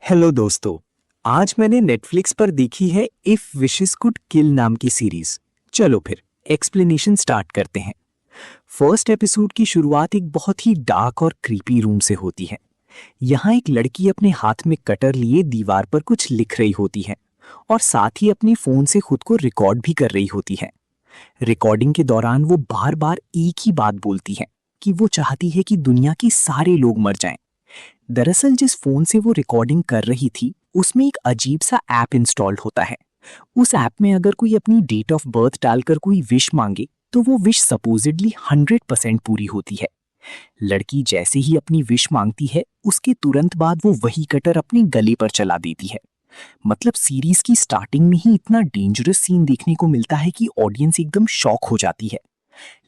Hello दोस्तों। आज मैंने नेटफ्लिक्स पर देखी है इफ विशेस कुड किल नाम की सीरीज। चलो फिर एक्सप्लेनेशन स्टार्ट करते हैं। फर्स्ट एपिसोड की शुरुआत एक बहुत ही डार्क और क्रीपी रूम से होती है। यहाँ एक लड़की अपने हाथ में कटर लिए दीवार पर कुछ लिख रही होती है और साथ ही अपने फोन से खुद को रिकॉर्ड भी कर रही होती है। रिकॉर्डिंग के दौरान वो बार बार एक ही बात बोलती है कि वो चाहती है कि दुनिया के सारे लोग मर जाएं। दरअसल जिस फोन से वो रिकॉर्डिंग कर रही थी उसमें एक अजीब सा ऐप इंस्टॉल्ड होता है। उस ऐप में अगर कोई अपनी डेट ऑफ बर्थ डालकर कोई विश मांगे तो वो विश सपोजिडली 100% पूरी होती है। लड़की जैसे ही अपनी विश मांगती है उसके तुरंत बाद वो वही कटर अपने गले पर चला देती है। मतलब सीरीज की स्टार्टिंग में ही इतना डेंजरस सीन देखने को मिलता है कि ऑडियंस एकदम शॉक हो जाती है।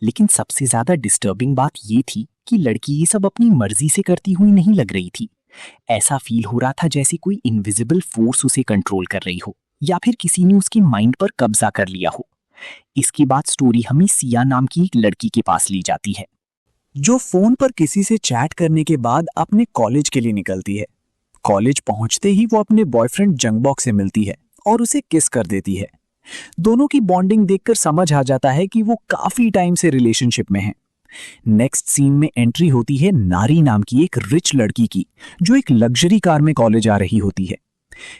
लेकिन सबसे ज्यादा डिस्टर्बिंग बात ये थी कि लड़की ये सब अपनी मर्जी से करती हुई नहीं लग रही थी। ऐसा फील हो रहा था जैसे कोई इनविजिबल फोर्स उसे कंट्रोल कर रही हो या फिर किसी ने उसके माइंड पर कब्जा कर लिया हो। इसके बाद स्टोरी हमें सिया नाम की एक लड़की के पास ली जाती है जो फोन पर किसी से चैट करने के बाद अपने कॉलेज के लिए निकलती है। कॉलेज पहुंचते ही वो अपने बॉयफ्रेंड जंगबॉक से मिलती है और उसे किस कर देती है। दोनों की बॉन्डिंग देखकर समझ आ जाता है कि वो काफी टाइम से रिलेशनशिप में हैं। नेक्स्ट सीन में एंट्री होती है नारी नाम की एक रिच लड़की की जो एक लग्जरी कार में कॉलेज आ रही होती है।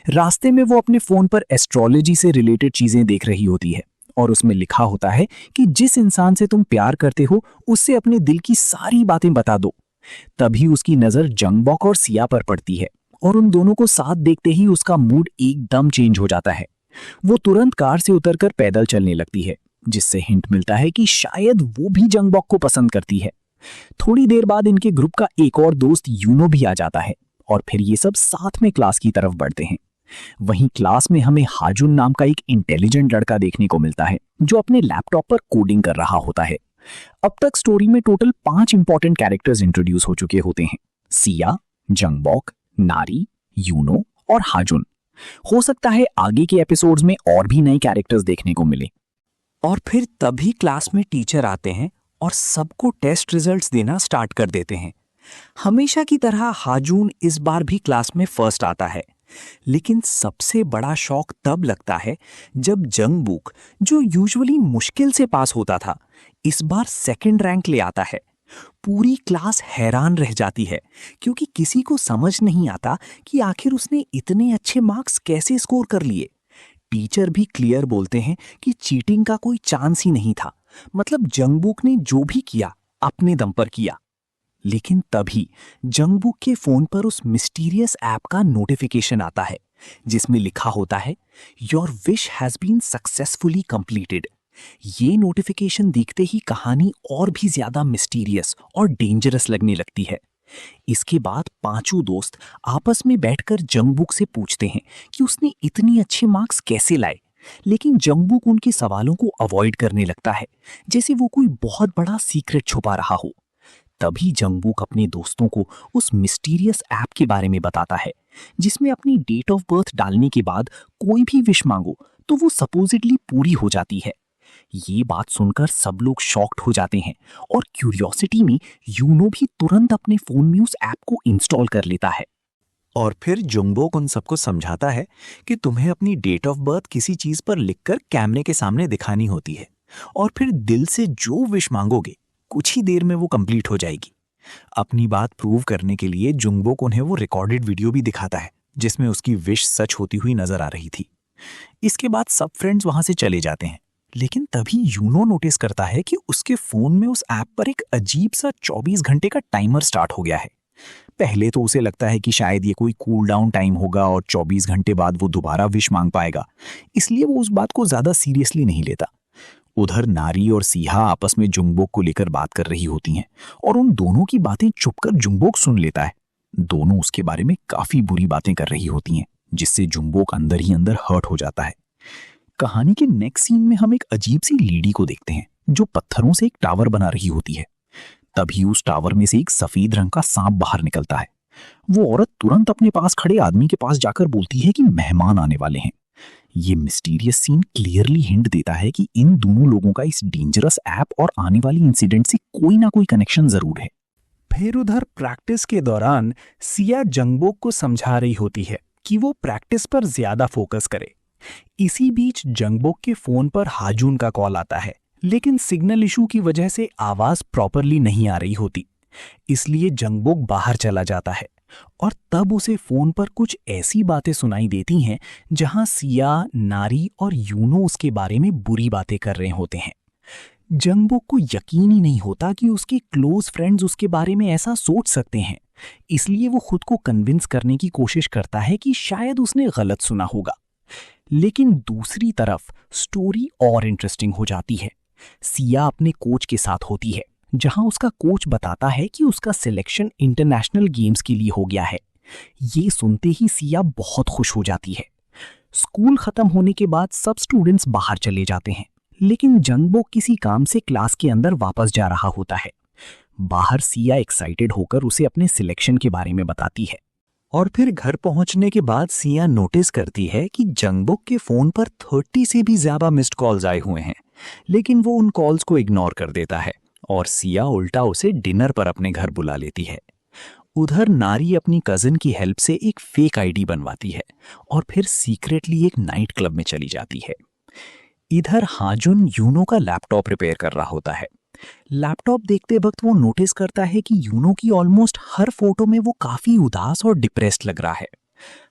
रास्ते में वो अपने फोन पर एस्ट्रोलॉजी से रिलेटेड चीजें देख रही होती है और उसमें लिखा होता है कि जिस इंसान से तुम प्यार करते हो उससे अपने दिल की सारी बातें बता दो। तभी उसकी नजर जंगबॉक और सिया पर पड़ती है और उन दोनों को साथ देखते ही उसका मूड एकदम चेंज हो जाता है। वो तुरंत कार से उतरकर पैदल चलने लगती है जिससे हिंट मिलता है कि शायद वो भी जंगबॉक को पसंद करती है। थोड़ी देर बाद इनके ग्रुप का एक और दोस्त यूनो भी आ जाता है और फिर ये सब साथ में क्लास की तरफ बढ़ते हैं। वहीं क्लास में हमें हाजुन नाम का एक इंटेलिजेंट लड़का देखने को मिलता है जो अपने लैपटॉप पर कोडिंग कर रहा होता है। अब तक स्टोरी में टोटल 5 इंपॉर्टेंट कैरेक्टर्स इंट्रोड्यूस हो चुके होते हैं: सिया, जंगबॉक, नारी, यूनो और हाजुन। हो सकता है आगे के एपिसोड्स में और भी नए कैरेक्टर्स देखने को मिले। और फिर तभी क्लास में टीचर आते हैं और सबको टेस्ट रिजल्ट्स देना स्टार्ट कर देते हैं। हमेशा की तरह हाजून इस बार भी क्लास में फर्स्ट आता है। लेकिन सबसे बड़ा शॉक तब लगता है जब जंगबुक, जो यूजुअली मुश्किल से पास होता था, इस बार सेकंड रैंक ले आता है। पूरी क्लास हैरान रह जाती है क्योंकि किसी को समझ नहीं आता कि आखिर उसने इतने अच्छे मार्क्स कैसे स्कोर कर लिए। टीचर भी क्लियर बोलते हैं कि चीटिंग का कोई चांस ही नहीं था। मतलब जंगबुक ने जो भी किया अपने दम पर किया। लेकिन तभी जंगबुक के फोन पर उस मिस्टीरियस ऐप का नोटिफिकेशन आता है जिसमें लिखा होता है your wish has been successfully completed. ये नोटिफिकेशन दिखते ही कहानी और भी ज्यादा मिस्टीरियस और डेंजरस लगने लगती है। इसके बाद पांचों दोस्त आपस में बैठकर जंगबुक से पूछते हैं कि उसने इतनी अच्छे मार्क्स कैसे लाए। लेकिन जंगबुक उनके सवालों को अवॉइड करने लगता है जैसे वो कोई बहुत बड़ा सीक्रेट छुपा रहा हो। तभी जंगबुक अपने दोस्तों को उस मिस्टीरियस ऐप के बारे में बताता है जिसमें अपनी डेट ऑफ बर्थ डालने के बाद कोई भी विश मांगो तो वो सपोजिडली पूरी हो जाती है। ये बात सुनकर सब लोग शॉक्ड हो जाते हैं और क्यूरियोसिटी में यूनो भी तुरंत अपने फोन में उस ऐप को इंस्टॉल कर लेता है। और फिर जंगबुक उन सबको समझाता है कि तुम्हें अपनी डेट ऑफ बर्थ किसी चीज पर लिखकर कैमरे के सामने दिखानी होती है और फिर दिल से जो विश मांगोगे कुछ ही देर में वो कंप्लीट हो जाएगी। अपनी बात प्रूव करने के लिए जंगबुक उन्हें वो रिकॉर्डेड वीडियो भी दिखाता है जिसमें उसकी विश सच होती हुई नजर आ रही थी। इसके बाद सब फ्रेंड्स वहां से चले जाते हैं। लेकिन तभी यूनो नोटिस करता है कि उसके फोन में उस ऐप पर एक अजीब सा 24 घंटे का टाइमर स्टार्ट हो गया है। पहले तो उसे लगता है कि शायद ये कोई कूल डाउन टाइम होगा और 24 घंटे बाद वो दोबारा विश मांग पाएगा, इसलिए वो उस बात को ज्यादा सीरियसली नहीं लेता। उधर नारी और सिया आपस में जंगबुक को लेकर बात कर रही होती हैं और उन दोनों की बातें चुपकर जंगबुक सुन लेता है। दोनों उसके बारे में काफी बुरी बातें कर रही होती हैं जिससे जंगबुक अंदर ही अंदर हर्ट हो जाता है। कहानी के नेक्स्ट सीन में हम एक अजीब सी लेडी को देखते हैं जो पत्थरों से एक टावर बना रही होती है। तभी उस टावर में से एक सफेद रंग का सांप बाहर निकलता है। वो औरत तुरंत अपने पास खड़े आदमी के पास जाकर बोलती है कि मेहमान आने वाले हैं। ये मिस्टीरियस सीन क्लियरली हिंट देता है कि इन दोनों लोगों का इस डेंजरस ऐप और आने वाली इंसिडेंट से कोई ना कोई कनेक्शन जरूर है। फिर उधर प्रैक्टिस के दौरान सिया जंगबोक को समझा रही होती है कि वो प्रैक्टिस पर ज्यादा फोकस करे। इसी बीच जंगबोक के फोन पर हाजून का कॉल आता है, लेकिन सिग्नल इशू की वजह से आवाज प्रॉपरली नहीं आ रही होती। इसलिए जंगबोक बाहर चला जाता है और तब उसे फोन पर कुछ ऐसी बातें सुनाई देती हैं जहां सिया, नारी और यूनो उसके बारे में बुरी बातें कर रहे होते हैं। जंगबोक को यकीन ही नहीं होता कि उसके क्लोज फ्रेंड्स उसके बारे में ऐसा सोच सकते हैं। इसलिए वो खुद को कन्विंस करने की कोशिश करता है कि शायद उसने गलत सुना होगा। लेकिन दूसरी तरफ स्टोरी और इंटरेस्टिंग हो जाती है। सिया अपने कोच के साथ होती है, जहां उसका कोच बताता है कि उसका सिलेक्शन इंटरनेशनल गेम्स के लिए हो गया है। ये सुनते ही सिया बहुत खुश हो जाती है। स्कूल खत्म होने के बाद सब स्टूडेंट्स बाहर चले जाते हैं, लेकिन जंगबोक किसी काम से क्लास के अंदर वापस जा रहा होता है। बाहर सिया एक्साइटेड होकर उसे अपने सिलेक्शन के बारे में बताती है। और फिर घर पहुंचने के बाद सिया नोटिस करती है कि जंगबोक के फोन पर 30 से भी ज्यादा मिस्ड कॉल्स आए हुए हैं, लेकिन वो उन कॉल्स को इग्नोर कर देता है और सिया उल्टा उसे डिनर पर अपने घर बुला लेती है। उधर नारी अपनी कजिन की हेल्प से एक फेक आईडी बनवाती है और फिर सीक्रेटली एक नाइट क्लब में चली जाती है। इधर हाजुन यूनो का लैपटॉप रिपेयर कर रहा होता है। लैपटॉप देखते वक्त वो नोटिस करता है कि यूनो की ऑलमोस्ट हर फोटो में वो काफी उदास और डिप्रेस्ड लग रहा है।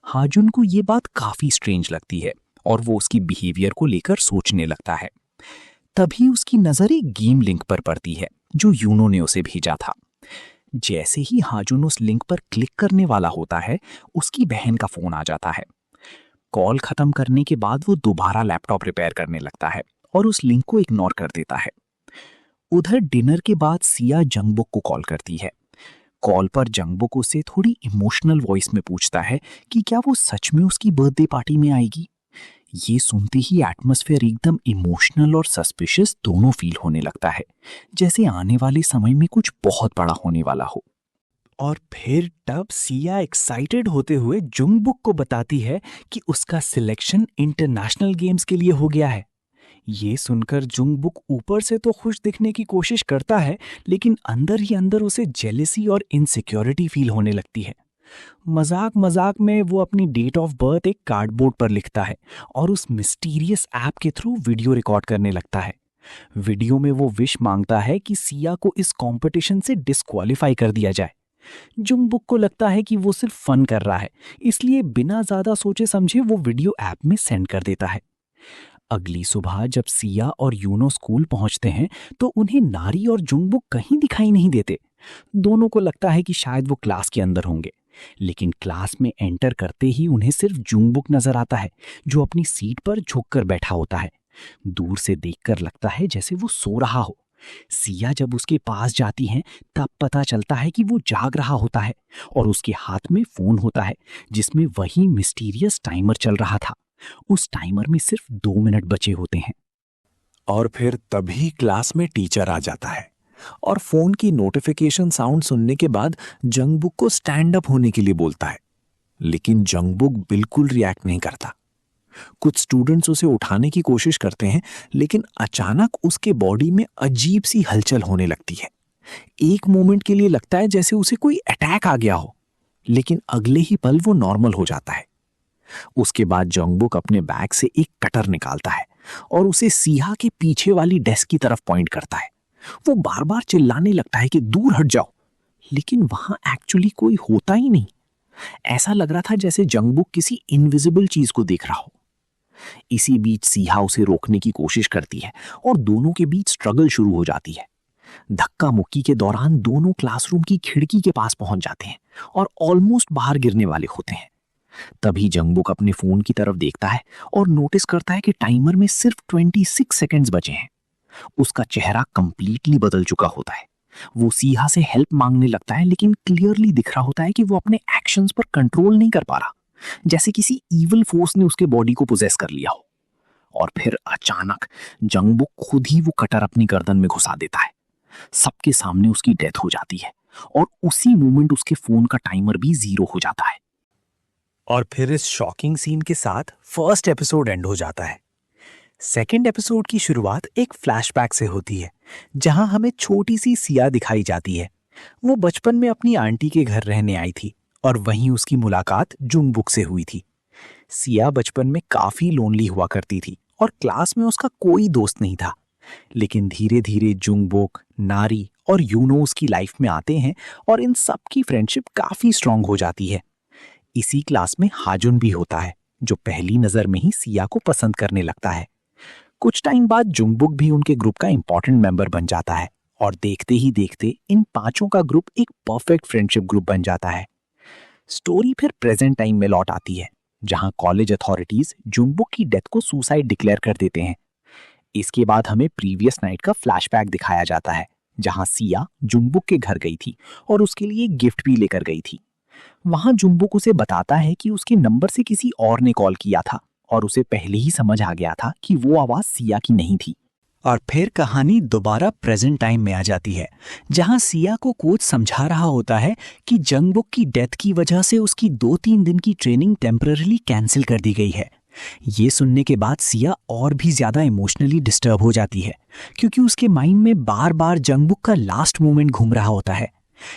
हाजुन को ये बात काफी स्ट्रेंज लगती है और वो उसकी बिहेवियर को लेकर सोचने लगता है। तभी उसकी नजर एक गेम लिंक पर पड़ती है जो यूनो ने उसे भेजा था। जैसे ही हाजुन उस लिंक पर क्लिक करने वाला होता है, उसकी बहन का फोन आ जाता है। कॉल खत्म करने के बाद वो दोबारा लैपटॉप रिपेयर करने लगता है और उस लिंक को इग्नोर कर देता है। उधर डिनर के बाद सिया जंगबोक को कॉल करती है। कॉल पर जंगबोक उससे थोड़ी इमोशनल वॉइस में पूछता है कि क्या वो सच में उसकी बर्थडे पार्टी में आएगी। ये सुनते ही एटमॉस्फेयर एकदम इमोशनल और सस्पिशियस दोनों फील होने लगता है, जैसे आने वाले समय में कुछ बहुत बड़ा होने वाला हो। और फिर तब सिया एक्साइटेड होते हुए जंगबोक को बताती है कि उसका सिलेक्शन इंटरनेशनल गेम्स के लिए हो गया है। ये सुनकर जंगबोक ऊपर से तो खुश दिखने की कोशिश करता है, लेकिन अंदर ही अंदर उसे जेलेसी और इनसिक्योरिटी फील होने लगती है। मजाक मजाक में वो अपनी डेट ऑफ बर्थ एक कार्डबोर्ड पर लिखता है और उस मिस्टीरियस ऐप के थ्रू वीडियो रिकॉर्ड करने लगता है। वीडियो में वो विश मांगता है कि सिया को इस कंपटीशन से डिस्क्वालीफाई कर दिया जाए। जंगबोक को लगता है कि वो सिर्फ फन कर रहा है, इसलिए बिना ज्यादा सोचे समझे वो वीडियो ऐप में सेंड कर देता है। अगली सुबह जब सिया और यूनो स्कूल पहुंचते हैं तो उन्हें नारी और जंगबोक कहीं दिखाई नहीं देते। दोनों को लगता है कि शायद वो क्लास के अंदर होंगे, लेकिन क्लास में एंटर करते ही उन्हें सिर्फ जंगबोक नजर आता है, जो अपनी सीट पर झुककर बैठा होता है। दूर से देखकर लगता है जैसे वो सो रहा हो। सिया जब उसके पास जाती हैं तब पता चलता है कि वो जाग रहा होता है और उसके हाथ में फोन होता है जिसमें वही मिस्टीरियस टाइमर चल रहा था। उस टाइमर में सिर्फ 2 मिनट बचे होते हैं। और फिर तभी क्लास में टीचर आ जाता है और फोन की नोटिफिकेशन साउंड सुनने के बाद जंगबुक को स्टैंड अप होने के लिए बोलता है, लेकिन जंगबुक बिल्कुल रिएक्ट नहीं करता। कुछ स्टूडेंट्स उसे उठाने की कोशिश करते हैं, लेकिन अचानक उसके बॉडी में अजीब सी हलचल होने लगती है। एक मोमेंट के लिए लगता है जैसे उसे कोई अटैक आ गया हो, लेकिन अगले ही पल वो नॉर्मल हो जाता है। उसके बाद जंगबुक अपने बैग से एक कटर निकालता है और उसे सिया के पीछे वाली डेस्क की तरफ पॉइंट करता है। वो बार बार चिल्लाने लगता है कि दूर हट जाओ, लेकिन वहां एक्चुअली कोई होता ही नहीं। ऐसा लग रहा था जैसे जंगबुक किसी इनविजिबल चीज को देख रहा हो। इसी बीच सिया उसे रोकने की कोशिश करती है और दोनों के बीच स्ट्रगल शुरू हो जाती है। धक्का मुक्की के दौरान दोनों क्लासरूम की खिड़की के पास पहुंच जाते हैं और ऑलमोस्ट बाहर गिरने वाले होते हैं। तभी जंगबुक अपने फोन की तरफ देखता है और नोटिस करता है कि टाइमर में सिर्फ 26 सेकंड्स बचे हैं। उसका चेहरा कंप्लीटली बदल चुका होता है। वो सिया से हेल्प मांगने लगता है, लेकिन क्लियरली दिख रहा होता है कि वो अपने एक्शंस पर कंट्रोल नहीं कर पा रहा, जैसे किसी इविल फोर्स ने उसके बॉडी को पोजेस कर लिया हो। और फिर अचानक जंगबुक खुद ही वो कटर अपनी गर्दन में घुसा देता है। सबके सामने उसकी डेथ हो जाती है और उसी मोमेंट उसके फोन का टाइमर भी 0 हो जाता है। और फिर इस शॉकिंग सीन के साथ फर्स्ट एपिसोड एंड हो जाता है। सेकेंड एपिसोड की शुरुआत एक फ्लैशबैक से होती है, जहां हमें छोटी सी सिया दिखाई जाती है वो बचपन में अपनी आंटी के घर रहने आई थी और वहीं उसकी मुलाकात जुंगबुक से हुई थी। सिया बचपन में काफी लोनली हुआ करती थी और क्लास में उसका कोई दोस्त नहीं था। लेकिन धीरे धीरे जुंगबुक, नारी और यूनो उसकी लाइफ में आते हैं और इन सब की फ्रेंडशिप काफी स्ट्रांग हो जाती है। इसी क्लास में हाजुन भी होता है, जो पहली नजर में ही सिया को पसंद करने लगता है। कुछ टाइम बाद जुंगबुक भी उनके ग्रुप का इंपॉर्टेंट मेंबर बन जाता है और देखते ही देखते इन पांचों का ग्रुप एक परफेक्ट फ्रेंडशिप ग्रुप बन जाता है। स्टोरी फिर प्रेजेंट टाइम में लौट आती है, जहां कॉलेज अथॉरिटीज जुंगबुक की डेथ को सुसाइड डिक्लेयर कर देते हैं। इसके बाद हमें प्रीवियस नाइट का फ्लैशबैक दिखाया जाता है, जहां सिया जुंगबुक के घर गई थी और उसके लिए एक गिफ्ट भी लेकर गई थी। वहां जुंगबुक उसे बताता है कि उसके नंबर से किसी और ने कॉल किया था और उसे पहले ही समझ आ गया था कि वो आवाज सिया की नहीं थी। और फिर कहानी दोबारा प्रेजेंट टाइम में आ जाती है, जहां सिया को कोच समझा रहा होता है कि जुंगबुक की डेथ की वजह से उसकी 2-3 दिन की ट्रेनिंग टेम्पररी कैंसिल कर दी गई है। ये सुनने के बाद सिया और भी ज्यादा इमोशनली डिस्टर्ब हो जाती है, क्योंकि उसके माइंड में बार बार जुंगबुक का लास्ट मोमेंट घूम रहा होता है।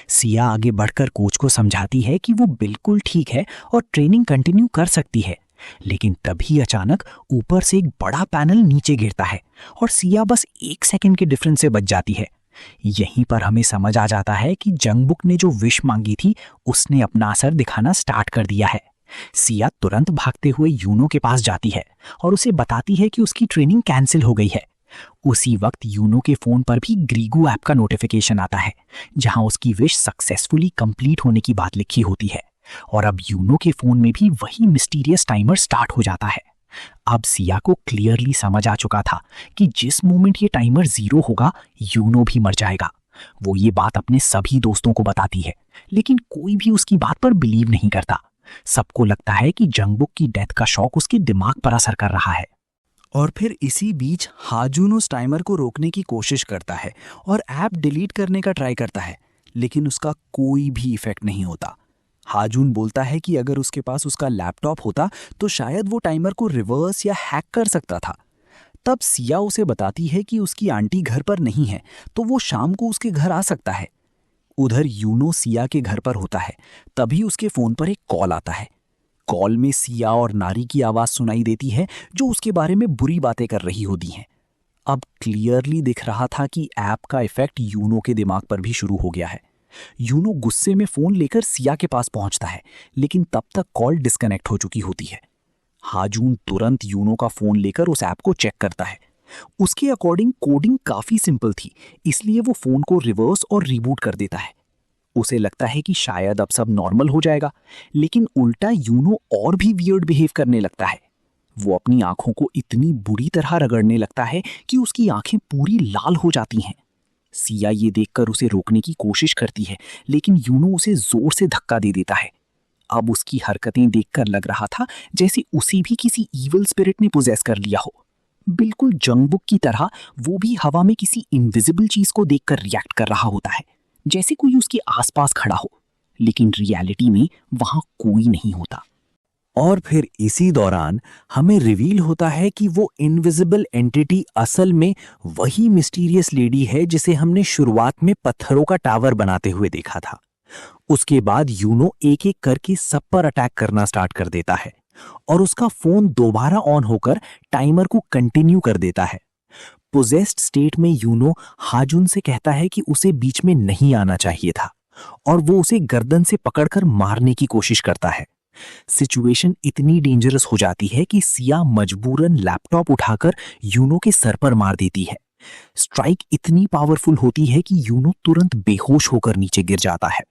सिया आगे बढ़कर कोच को समझाती है कि वो बिल्कुल ठीक है और ट्रेनिंग कंटिन्यू कर सकती है। लेकिन तभी अचानक ऊपर से एक बड़ा पैनल नीचे गिरता है और सिया बस 1 सेकंड के डिफरेंस से बच जाती है। यहीं पर हमें समझ आ जाता है कि जुंगबुक ने जो विश मांगी थी उसने अपना असर दिखाना स्टार्ट कर दिया है। सिया तुरंत भागते हुए यूनो के पास जाती है और उसे बताती है कि उसकी ट्रेनिंग कैंसिल हो गई है। उसी वक्त यूनो के फोन पर भी ग्रीगू ऐप का नोटिफिकेशन आता है, जहां उसकी विश सक्सेसफुली कंप्लीट होने की बात लिखी होती है। और अब यूनो के फोन में भी वही मिस्टीरियस टाइमर स्टार्ट हो जाता है। अब सिया को क्लियरली समझ आ चुका था कि जिस मोमेंट ये टाइमर 0 होगा, यूनो भी मर जाएगा। वो ये बात अपने सभी दोस्तों को बताती है, लेकिन कोई भी उसकी बात पर बिलीव नहीं करता। सबको लगता है कि जुंगबुक की डेथ का शॉक उसके दिमाग पर असर कर रहा है। और फिर इसी बीच हाजुन उस टाइमर को रोकने की कोशिश करता है और ऐप डिलीट करने का ट्राई करता है, लेकिन उसका कोई भी इफेक्ट नहीं होता। हाजुन बोलता है कि अगर उसके पास उसका लैपटॉप होता तो शायद वो टाइमर को रिवर्स या हैक कर सकता था। तब सिया उसे बताती है कि उसकी आंटी घर पर नहीं है, तो वो शाम को उसके घर आ सकता है। उधर यूनो सिया के घर पर होता है, तभी उसके फोन पर एक कॉल आता है। कॉल में सिया और नारी की आवाज सुनाई देती है, जो उसके बारे में बुरी बातें कर रही होती हैं। अब क्लियरली दिख रहा था कि ऐप का इफेक्ट यूनो के दिमाग पर भी शुरू हो गया है। यूनो गुस्से में फोन लेकर सिया के पास पहुंचता है, लेकिन तब तक कॉल डिस्कनेक्ट हो चुकी होती है। हाजुन तुरंत यूनो का फोन लेकर उस ऐप को चेक करता है। उसके अकॉर्डिंग कोडिंग काफी सिंपल थी, इसलिए वो फोन को रिवर्स और रीबूट कर देता है। उसे लगता है कि शायद अब सब नॉर्मल हो जाएगा, लेकिन उल्टा यूनो और भी वियर्ड बिहेव करने लगता है। वो अपनी आंखों को इतनी बुरी तरह रगड़ने लगता है कि उसकी आंखें पूरी लाल हो जाती हैं। सिया ये देखकर उसे रोकने की कोशिश करती है, लेकिन यूनो उसे जोर से धक्का दे देता है। अब उसकी हरकतें देखकर लग रहा था जैसे उसे भी किसी ईविल स्पिरिट ने पोजेस कर लिया हो। बिल्कुल जुंगबुक की तरह वो भी हवा में किसी इनविजिबल चीज को देखकर रिएक्ट कर रहा होता है, जैसे कोई उसके आसपास खड़ा हो, लेकिन रियलिटी में वहां कोई नहीं होता। और फिर इसी दौरान हमें रिवील होता है कि वो इनविजिबल एंटिटी असल में वही मिस्टीरियस लेडी है जिसे हमने शुरुआत में पत्थरों का टावर बनाते हुए देखा था। उसके बाद यूनो एक एक करके सब पर अटैक करना स्टार्ट कर देता है और उसका फोन दोबारा ऑन होकर टाइमर को कंटिन्यू कर देता है। पोजेस्ड स्टेट में यूनो हाजुन से कहता है कि उसे बीच में नहीं आना चाहिए था और वो उसे गर्दन से पकड़कर मारने की कोशिश करता है। सिचुएशन इतनी डेंजरस हो जाती है कि सिया मजबूरन लैपटॉप उठाकर यूनो के सर पर मार देती है। स्ट्राइक इतनी पावरफुल होती है कि यूनो तुरंत बेहोश होकर नीचे गिर जाता है।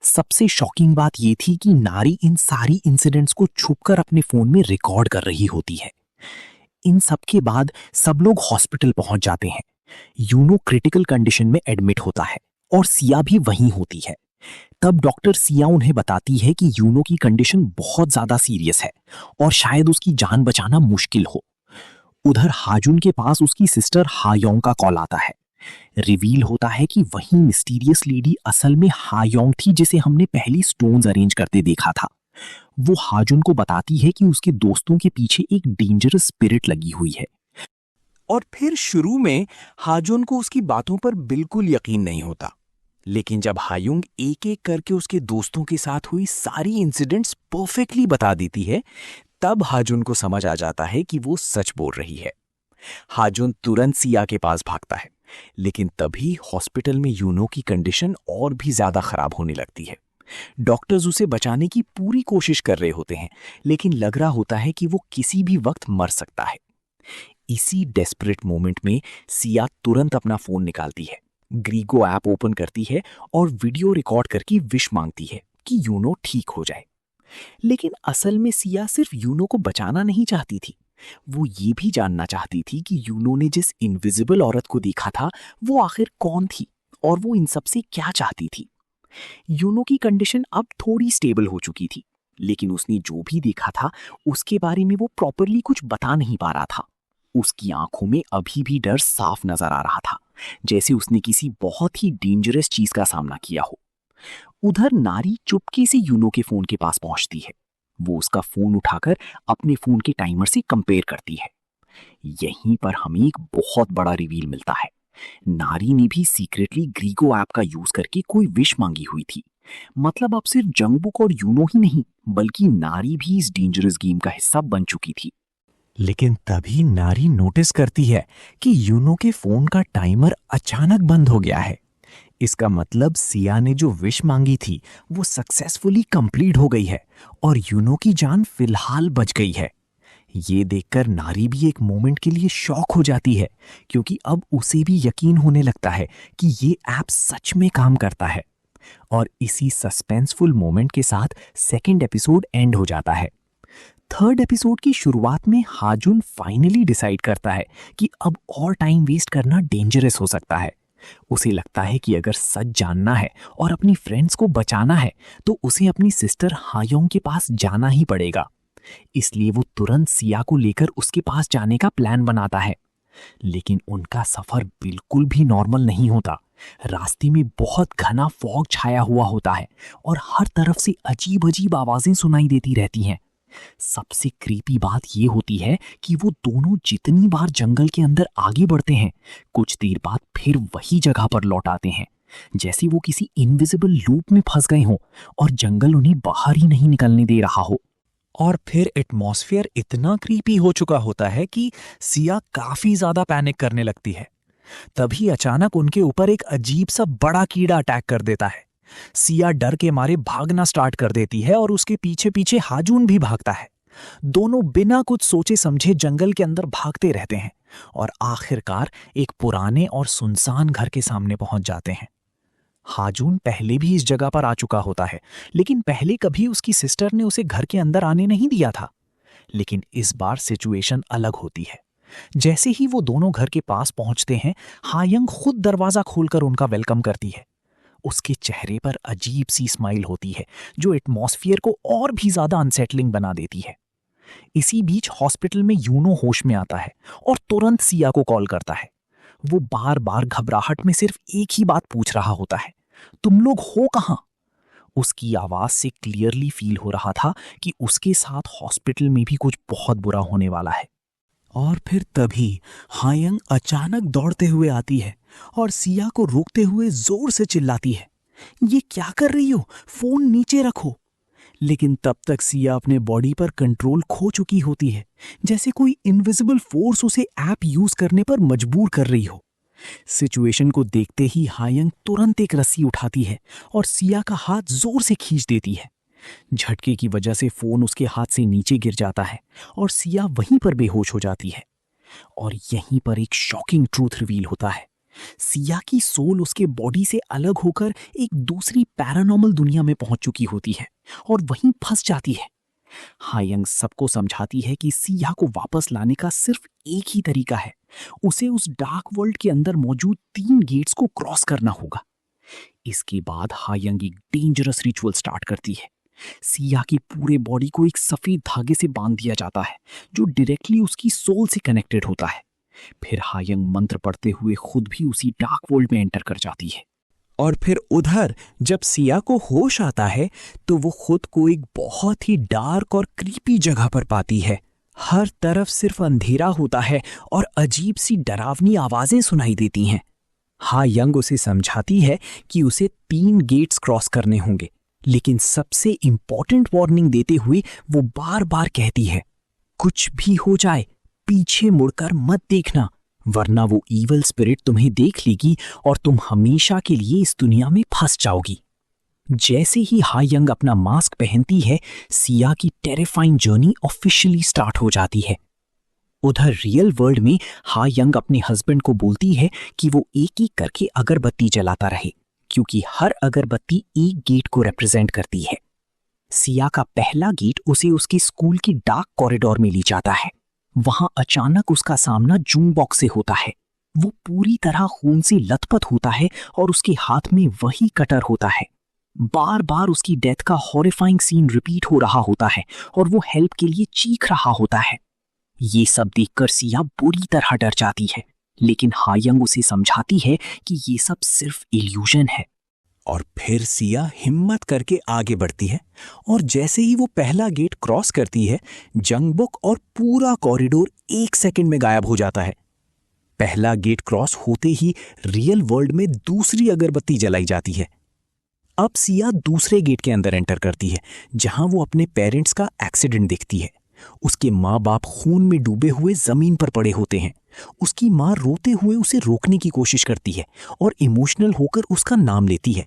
सबसे शॉकिंग बात यह थी कि नारी इन सारी इंसिडेंट्स को छुपकर अपने फोन में रिकॉर्ड कर रही होती है। इन सब के बाद सब लोग हॉस्पिटल पहुंच जाते हैं। यूनो क्रिटिकल कंडीशन में एडमिट होता है और सिया भी वहीं होती है। तब डॉक्टर सिया उन्हें बताती है कि यूनो की कंडीशन बहुत ज्यादा सीरियस है और शायद उसकी जान बचाना मुश्किल हो। उधर हाजुन के पास उसकी सिस्टर हायोंग का कॉल आता है। रिवील होता है कि वही मिस्टीरियस लेडी असल में हायोंग थी, जिसे हमने पहली स्टोन्स अरेंज करते देखा था। वो हाजुन को बताती है कि उसके दोस्तों के पीछे एक डेंजरस स्पिरिट लगी हुई है। और फिर शुरू में हाजुन को उसकी बातों पर बिल्कुल यकीन नहीं होता, लेकिन जब हायुंग एक एक करके उसके दोस्तों के साथ हुई सारी इंसिडेंट्स परफेक्टली बता देती है, तब हाजुन को समझ आ जाता है कि वो सच बोल रही है। हाजुन तुरंत सिया के पास भागता है, लेकिन तभी हॉस्पिटल में यूनो की कंडीशन और भी ज्यादा खराब होने लगती है। डॉक्टर्स उसे बचाने की पूरी कोशिश कर रहे होते हैं, लेकिन लग रहा होता है कि वो किसी भी वक्त मर सकता है। इसी डेस्परेट मोमेंट में सिया तुरंत अपना फोन निकालती है, ग्रीगो ऐप ओपन करती है और वीडियो रिकॉर्ड करके विश मांगती है कि यूनो ठीक हो जाए। लेकिन असल में सिया सिर्फ यूनो को बचाना नहीं चाहती थी, वो ये भी जानना चाहती थी कि यूनो ने जिस इनविजिबल औरत को देखा था वो आखिर कौन थी और वो इन सबसे क्या चाहती थी। यूनो की कंडीशन अब थोड़ी स्टेबल हो चुकी थी, लेकिन उसने जो भी देखा था उसके बारे में वो प्रॉपरली कुछ बता नहीं पा रहा था। उसकी आंखों में अभी भी डर साफ नजर आ रहा था, जैसे उसने किसी बहुत ही डेंजरस चीज का सामना किया हो। उधर नारी चुपके से यूनो के फोन के पास पहुंचती है। वो उसका फोन उठाकर अपने फोन के टाइमर से कंपेयर करती है। यहीं पर हमें एक बहुत बड़ा रिवील मिलता है। नारी ने भी सीक्रेटली ग्रीगो ऐप का यूज करके कोई विश मांगी हुई थी। मतलब अब सिर्फ जंगबुक और यूनो ही नहीं, बल्कि नारी भी इस डेंजरस गेम का हिस्सा बन चुकी थी। लेकिन तभी नारी नोटिस करती है कि यूनो के फोन का टाइमर अचानक बंद हो गया है। इसका मतलब सिया ने जो विश मांगी थी वो सक्सेसफुली कंप्लीट हो गई है और यूनो की जान फिलहाल बच गई है। ये देखकर नारी भी एक मोमेंट के लिए शॉक हो जाती है, क्योंकि अब उसे भी यकीन होने लगता है कि ये ऐप सच में काम करता है। और इसी सस्पेंसफुल मोमेंट के साथ सेकंड एपिसोड एंड हो जाता है। थर्ड एपिसोड की शुरुआत में हाजुन फाइनली डिसाइड करता है कि अब और टाइम वेस्ट करना डेंजरस हो सकता है। उसे लगता है कि अगर सच जानना है और अपनी फ्रेंड्स को बचाना है तो उसे अपनी सिस्टर हायोंग के पास जाना ही पड़ेगा। इसलिए वो तुरंत सिया को लेकर उसके पास जाने का प्लान बनाता है। लेकिन उनका सफर बिल्कुल भी नॉर्मल नहीं होता। रास्ते में बहुत घना फॉग छाया हुआ होता है और हर तरफ से अजीब अजीब आवाजें सुनाई देती रहती हैं। सबसे क्रीपी बात ये होती है कि वो दोनों जितनी बार जंगल के अंदर आगे बढ़ते हैं, कुछ देर बाद फिर वही जगह पर लौट आते हैं, जैसे वो किसी इनविजिबल लूप में फंस गए हों और जंगल उन्हें बाहर ही नहीं निकलने दे रहा हो। और फिर एटमॉस्फेयर इतना क्रीपी हो चुका होता है कि सिया काफी ज्यादा पैनिक करने लगती है। तभी अचानक उनके ऊपर एक अजीब सा बड़ा कीड़ा अटैक कर देता है। सिया डर के मारे भागना स्टार्ट कर देती है और उसके पीछे पीछे हाजुन भी भागता है। दोनों बिना कुछ सोचे समझे जंगल के अंदर भागते रहते हैं और आखिरकार एक पुराने और सुनसान घर के सामने पहुंच जाते हैं। हाजुन पहले भी इस जगह पर आ चुका होता है, लेकिन पहले कभी उसकी सिस्टर ने उसे घर के अंदर आने नहीं दिया था। लेकिन इस बार सिचुएशन अलग होती है। जैसे ही वो दोनों घर के पास पहुंचते हैं, हायंग खुद दरवाजा खोलकर उनका वेलकम करती है। उसके चेहरे पर अजीब सी स्माइल होती है जो एटमॉस्फेयर को और भी ज्यादा अनसेटलिंग बना देती है। इसी बीच हॉस्पिटल में यूनो होश में आता है और तुरंत सिया को कॉल करता है। वो बार बार घबराहट में सिर्फ एक ही बात पूछ रहा होता है, तुम लोग हो कहां? उसकी आवाज से क्लियरली फील हो रहा था कि उसके साथ हॉस्पिटल में भी कुछ बहुत बुरा होने वाला है। और फिर तभी हायंग अचानक दौड़ते हुए आती है और सिया को रोकते हुए जोर से चिल्लाती है, ये क्या कर रही हो? फोन नीचे रखो। लेकिन तब तक सिया अपने बॉडी पर कंट्रोल खो चुकी होती है, जैसे कोई इनविजिबल फोर्स उसे ऐप यूज करने पर मजबूर कर रही हो। सिचुएशन को देखते ही हायंग तुरंत एक रस्सी उठाती है और सिया का हाथ जोर से खींच देती है। झटके की वजह से फोन उसके हाथ से नीचे गिर जाता है और सिया वहीं पर बेहोश हो जाती है। और यहीं पर एक शॉकिंग ट्रूथ रिवील होता है। सिया की सोल उसके बॉडी से अलग होकर एक दूसरी पैरानॉर्मल दुनिया में पहुंच चुकी होती है और वहीं फंस जाती है। हायंग सबको समझाती है कि सिया को वापस लाने का सिर्फ एक ही तरीका है, उसे उस डार्क वर्ल्ड के अंदर मौजूद 3 गेट्स को क्रॉस करना होगा। इसके बाद हायंग एक डेंजरस रिचुअल स्टार्ट करती है। सिया की पूरे बॉडी को एक सफेद धागे से बांध दिया जाता है जो डायरेक्टली उसकी सोल से कनेक्टेड होता है। फिर हायंग मंत्र पढ़ते हुए खुद भी उसी डार्क वर्ल्ड में एंटर कर जाती है। और फिर उधर जब सिया को होश आता है तो वो खुद को एक बहुत ही डार्क और क्रीपी जगह पर पाती है। हर तरफ सिर्फ अंधेरा होता है और अजीब सी डरावनी आवाजें सुनाई देती हैं। हायंग उसे समझाती है कि उसे 3 गेट्स क्रॉस करने होंगे, लेकिन सबसे इंपॉर्टेंट वार्निंग देते हुए वो बार बार कहती है, कुछ भी हो जाए पीछे मुड़कर मत देखना, वरना वो ईवल स्पिरिट तुम्हें देख लेगी और तुम हमेशा के लिए इस दुनिया में फंस जाओगी। जैसे ही हायंग अपना मास्क पहनती है, सिया की टेरिफाइंग जर्नी ऑफिशियली स्टार्ट हो जाती है। उधर रियल वर्ल्ड में हायंग अपने हस्बैंड को बोलती है कि वो एक एक करके अगरबत्ती जलाता रहे, क्योंकि हर अगरबत्ती एक गेट को रिप्रेजेंट करती है। सिया का पहला गेट उसे उसके स्कूल की डार्क कॉरिडोर में ले जाता है। वहां अचानक उसका सामना जूम बॉक्स से होता है। वो पूरी तरह खून से लथपथ होता है और उसके हाथ में वही कटर होता है। बार बार उसकी डेथ का हॉरिफाइंग सीन रिपीट हो रहा होता है और वो हेल्प के लिए चीख रहा होता है। ये सब देखकर सिया बुरी तरह डर जाती है, लेकिन हायंग उसे समझाती है कि ये सब सिर्फ इल्यूजन है। और फिर सिया हिम्मत करके आगे बढ़ती है और जैसे ही वो पहला गेट क्रॉस करती है, जंगबुक और पूरा कॉरिडोर 1 सेकंड में गायब हो जाता है। पहला गेट क्रॉस होते ही रियल वर्ल्ड में दूसरी अगरबत्ती जलाई जाती है। अब सिया दूसरे गेट के अंदर एंटर करती है, जहां वो अपने पेरेंट्स का एक्सीडेंट देखती है। उसके माँ बाप खून में डूबे हुए जमीन पर पड़े होते हैं। उसकी माँ रोते हुए उसे रोकने की कोशिश करती है और इमोशनल होकर उसका नाम लेती है।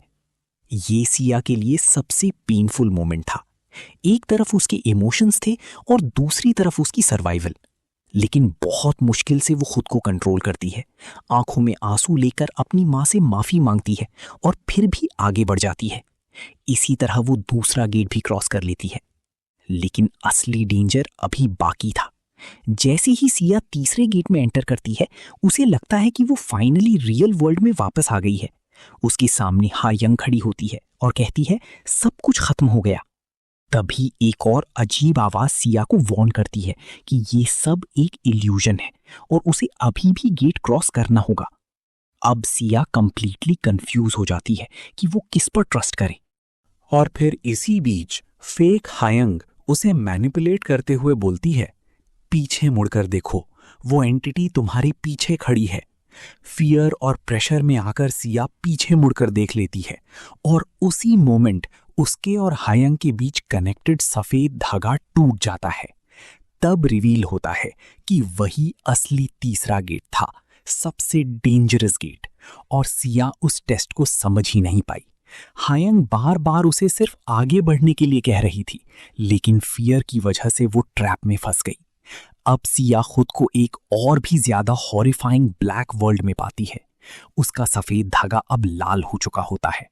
ये सिया के लिए सबसे पेनफुल मोमेंट था। एक तरफ उसके इमोशंस थे और दूसरी तरफ उसकी सर्वाइवल। लेकिन बहुत मुश्किल से वो खुद को कंट्रोल करती है। आंखों में आंसू लेकर अपनी माँ से माफी मांगती है और फिर भी आगे बढ़ जाती है। इसी तरह वो दूसरा गेट भी क्रॉस कर लेती है। लेकिन असली डेंजर अभी बाकी था। जैसे ही सिया तीसरे गेट में एंटर करती है, उसे लगता है कि वो फाइनली रियल वर्ल्ड में वापस आ गई है। उसके सामने हायंग खड़ी होती है और कहती है, सब कुछ खत्म हो गया। तभी एक और अजीब आवाज सिया को वार्न करती है कि ये सब एक इल्यूजन है और उसे अभी भी गेट क्रॉस करना होगा। अब सिया कंप्लीटली कंफ्यूज हो जाती है कि वो किस पर ट्रस्ट करे। और फिर इसी बीच फेक हायंग उसे मैनिपुलेट करते हुए बोलती है, पीछे मुड़कर देखो, वो एंटिटी तुम्हारे पीछे खड़ी है। फियर और प्रेशर में आकर सिया पीछे मुड़कर देख लेती है और उसी मोमेंट उसके और हायंग के बीच कनेक्टेड सफेद धागा टूट जाता है। तब रिवील होता है कि वही असली तीसरा गेट था, सबसे डेंजरस गेट, और सिया उस टेस्ट को समझ ही नहीं पाई। हायंग बार बार उसे सिर्फ आगे बढ़ने के लिए कह रही थी, लेकिन फियर की वजह से वो ट्रैप में फंस गई। अब सिया खुद को एक और भी ज्यादा हॉरिफाइंग ब्लैक वर्ल्ड में पाती है। उसका सफेद धागा अब लाल हो चुका होता है।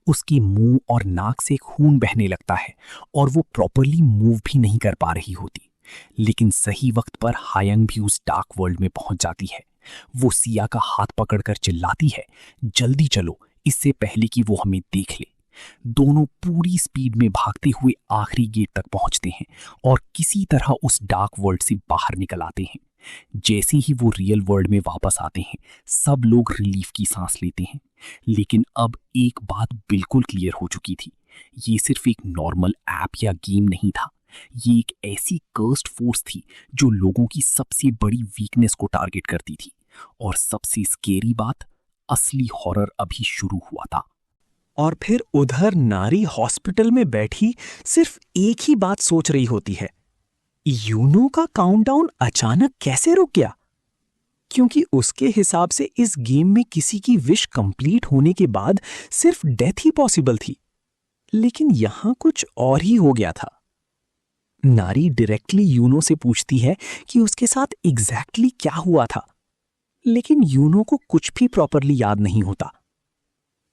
उसकी मुंह और नाक से खून बहने लगता है और वो प्रॉपरली मूव भी नहीं कर पा रही होती। लेकिन सही वक्त पर हायंग भी उस डार्क वर्ल्ड में पहुंच जाती है। वो सिया का हाथ पकड़कर चिल्लाती है, जल्दी चलो, इससे पहले कि वो हमें देख ले। दोनों पूरी स्पीड में भागते हुए आखिरी गेट तक पहुंचते हैं और किसी तरह उस डार्क वर्ल्ड से बाहर निकल आते हैं। जैसे ही वो रियल वर्ल्ड में वापस आते हैं, सब लोग रिलीफ की सांस लेते हैं। लेकिन अब एक बात बिल्कुल क्लियर हो चुकी थी, ये सिर्फ एक नॉर्मल ऐप या गेम नहीं था। ये एक ऐसी कर्स्ड फोर्स थी जो लोगों की सबसे बड़ी वीकनेस को टारगेट करती थी। और सबसे स्केरी बात, असली हॉरर अभी शुरू हुआ था। और फिर उधर नारी हॉस्पिटल में बैठी सिर्फ एक ही बात सोच रही होती है, यूनो का काउंटडाउन अचानक कैसे रुक गया? क्योंकि उसके हिसाब से इस गेम में किसी की विश कंप्लीट होने के बाद सिर्फ डेथ ही पॉसिबल थी। लेकिन यहां कुछ और ही हो गया था। नारी डायरेक्टली यूनो से पूछती है कि उसके साथ एग्जैक्टली क्या हुआ था, लेकिन यूनो को कुछ भी प्रॉपरली याद नहीं होता।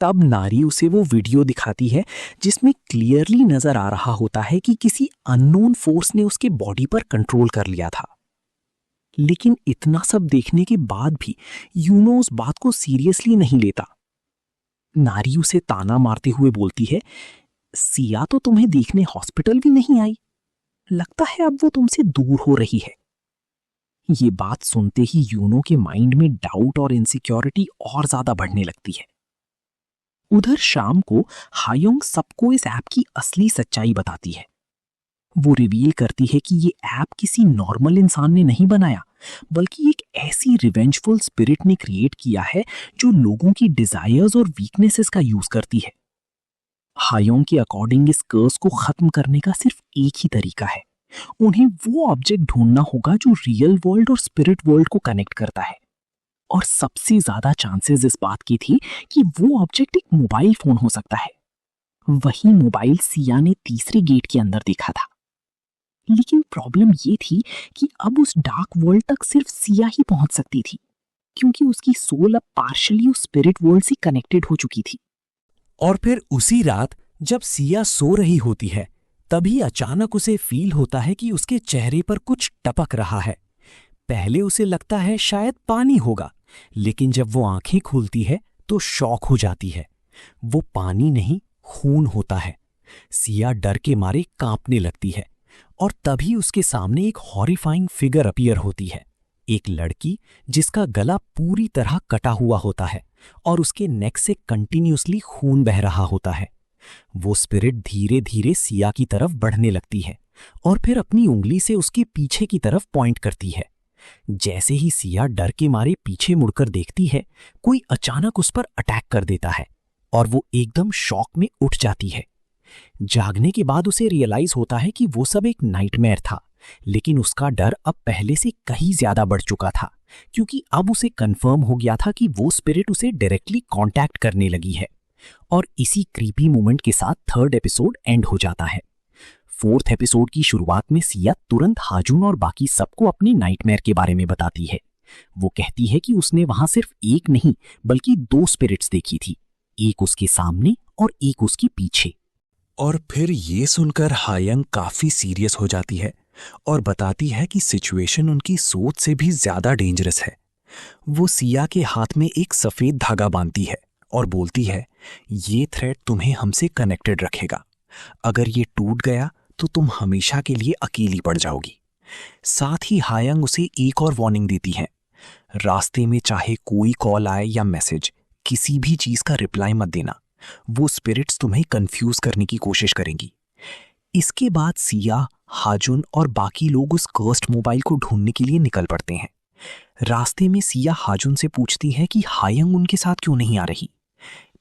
तब नारी उसे वो वीडियो दिखाती है जिसमें क्लियरली नजर आ रहा होता है कि किसी अननोन फोर्स ने उसके बॉडी पर कंट्रोल कर लिया था। लेकिन इतना सब देखने के बाद भी यूनो उस बात को सीरियसली नहीं लेता। नारी उसे ताना मारते हुए बोलती है, सिया तो तुम्हें देखने हॉस्पिटल भी नहीं आई, लगता है अब वो तुमसे दूर हो रही है। ये बात सुनते ही यूनो के माइंड में डाउट और इनसिक्योरिटी और ज्यादा बढ़ने लगती है। उधर शाम को हायोंग सबको इस ऐप की असली सच्चाई बताती है। वो रिवील करती है कि ये ऐप किसी नॉर्मल इंसान ने नहीं बनाया, बल्कि एक ऐसी रिवेंजफुल स्पिरिट ने क्रिएट किया है जो लोगों की डिजायर्स और वीकनेसेस का यूज करती है। हायोंग के अकॉर्डिंग इस कर्स को खत्म करने का सिर्फ एक ही तरीका है। उन्हें वो ऑब्जेक्ट ढूंढना होगा जो रियल वर्ल्ड और स्पिरिट वर्ल्ड को कनेक्ट करता है। और सबसे ज्यादा चांसेस इस बात की थी कि वो ऑब्जेक्ट एक मोबाइल फोन हो सकता है। वही मोबाइल सिया ने तीसरे गेट के अंदर देखा था। लेकिन प्रॉब्लम ये थी कि अब उस डार्क वर्ल्ड तक सिर्फ सिया ही पहुंच सकती थी, क्योंकि उसकी सोल अब पार्शियली उस स्पिरिट वर्ल्ड से कनेक्टेड हो चुकी थी। और फिर उसी रात जब सिया सो रही होती है, तभी अचानक उसे फील होता है कि उसके चेहरे पर कुछ टपक रहा है। पहले उसे लगता है शायद पानी होगा, लेकिन जब वो आंखें खोलती है तो शॉक हो जाती है। वो पानी नहीं, खून होता है। सिया डर के मारे कांपने लगती है और तभी उसके सामने एक हॉरिफाइंग फिगर अपीयर होती है। एक लड़की जिसका गला पूरी तरह कटा हुआ होता है और उसके नेक से कंटिन्यूअसली खून बह रहा होता है। वो स्पिरिट धीरे धीरे सिया की तरफ बढ़ने लगती है और फिर अपनी उंगली से उसके पीछे की तरफ पॉइंट करती है। जैसे ही सिया डर के मारे पीछे मुड़कर देखती है, कोई अचानक उस पर अटैक कर देता है और वो एकदम शॉक में उठ जाती है। जागने के बाद उसे रियलाइज होता है कि वो सब एक नाइटमेयर था, लेकिन उसका डर अब पहले से कहीं ज्यादा बढ़ चुका था, क्योंकि अब उसे कंफर्म हो गया था कि वो स्पिरिट उसे डायरेक्टली कांटेक्ट करने लगी है। और इसी क्रीपी मोमेंट के साथ थर्ड एपिसोड एंड हो जाता है। फोर्थ एपिसोड की शुरुआत में सिया तुरंत हाजुन और बाकी सबको अपने नाइटमेयर के बारे में बताती है। वो कहती है कि उसने वहां सिर्फ एक नहीं बल्कि 2 स्पिरिट्स देखी थी, एक उसके सामने और एक उसके पीछे। और फिर ये सुनकर हायंग काफी सीरियस हो जाती है और बताती है कि सिचुएशन उनकी सोच से भी ज्यादा डेंजरस है। वो सिया के हाथ में एक सफेद धागा बांधती है और बोलती है, ये थ्रेड तुम्हें हमसे कनेक्टेड रखेगा। अगर ये टूट गया तो तुम हमेशा के लिए अकेली पड़ जाओगी। साथ ही हायंग उसे एक और वार्निंग देती है, रास्ते में चाहे कोई कॉल आए या मैसेज, किसी भी चीज का रिप्लाई मत देना। वो स्पिरिट्स तुम्हें कंफ्यूज करने की कोशिश करेंगी। इसके बाद सिया, हाजुन और बाकी लोग उस कर्स्ड मोबाइल को ढूंढने के लिए निकल पड़ते हैं। रास्ते में सिया हाजुन से पूछती है कि हायंग उनके साथ क्यों नहीं आ रही।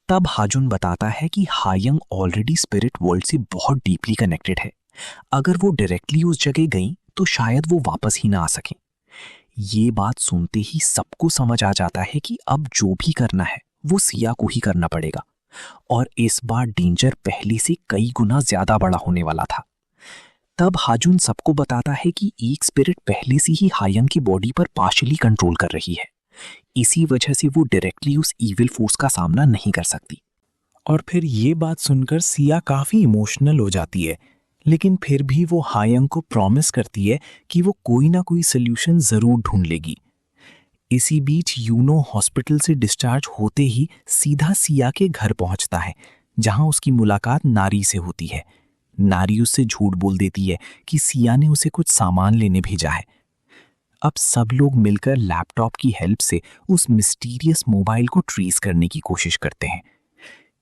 तब हाजुन बताता है कि हायंग ऑलरेडी स्पिरिट वर्ल्ड से बहुत डीपली कनेक्टेड है। अगर वो डायरेक्टली उस जगह गई तो शायद वो वापस ही ना आ सके। ये बात सुनते ही सबको समझ आ जाता है कि अब जो भी करना है वो सिया को ही करना पड़ेगा, और इस बार डेंजर पहले से कई गुना ज्यादा बड़ा होने वाला था। तब हाजुन सबको बताता है कि एक स्पिरिट पहले से ही हायंग की बॉडी पर पार्शियली कंट्रोल कर रही है। इसी वजह से वो डायरेक्टली उस इविल फोर्स का सामना नहीं कर सकती। और फिर ये बात सुनकर सिया काफी इमोशनल हो जाती है, लेकिन फिर भी वो हायंग को प्रॉमिस करती है कि वो कोई ना कोई सोल्यूशन जरूर ढूंढ लेगी। इसी बीच यूनो हॉस्पिटल से डिस्चार्ज होते ही सीधा सिया के घर पहुंचता है, जहां उसकी मुलाकात नारी से होती है। नारी उससे झूठ बोल देती है कि सिया ने उसे कुछ सामान लेने भेजा है। अब सब लोग मिलकर लैपटॉप की हेल्प से उस मिस्टीरियस मोबाइल को ट्रेस करने की कोशिश करते हैं।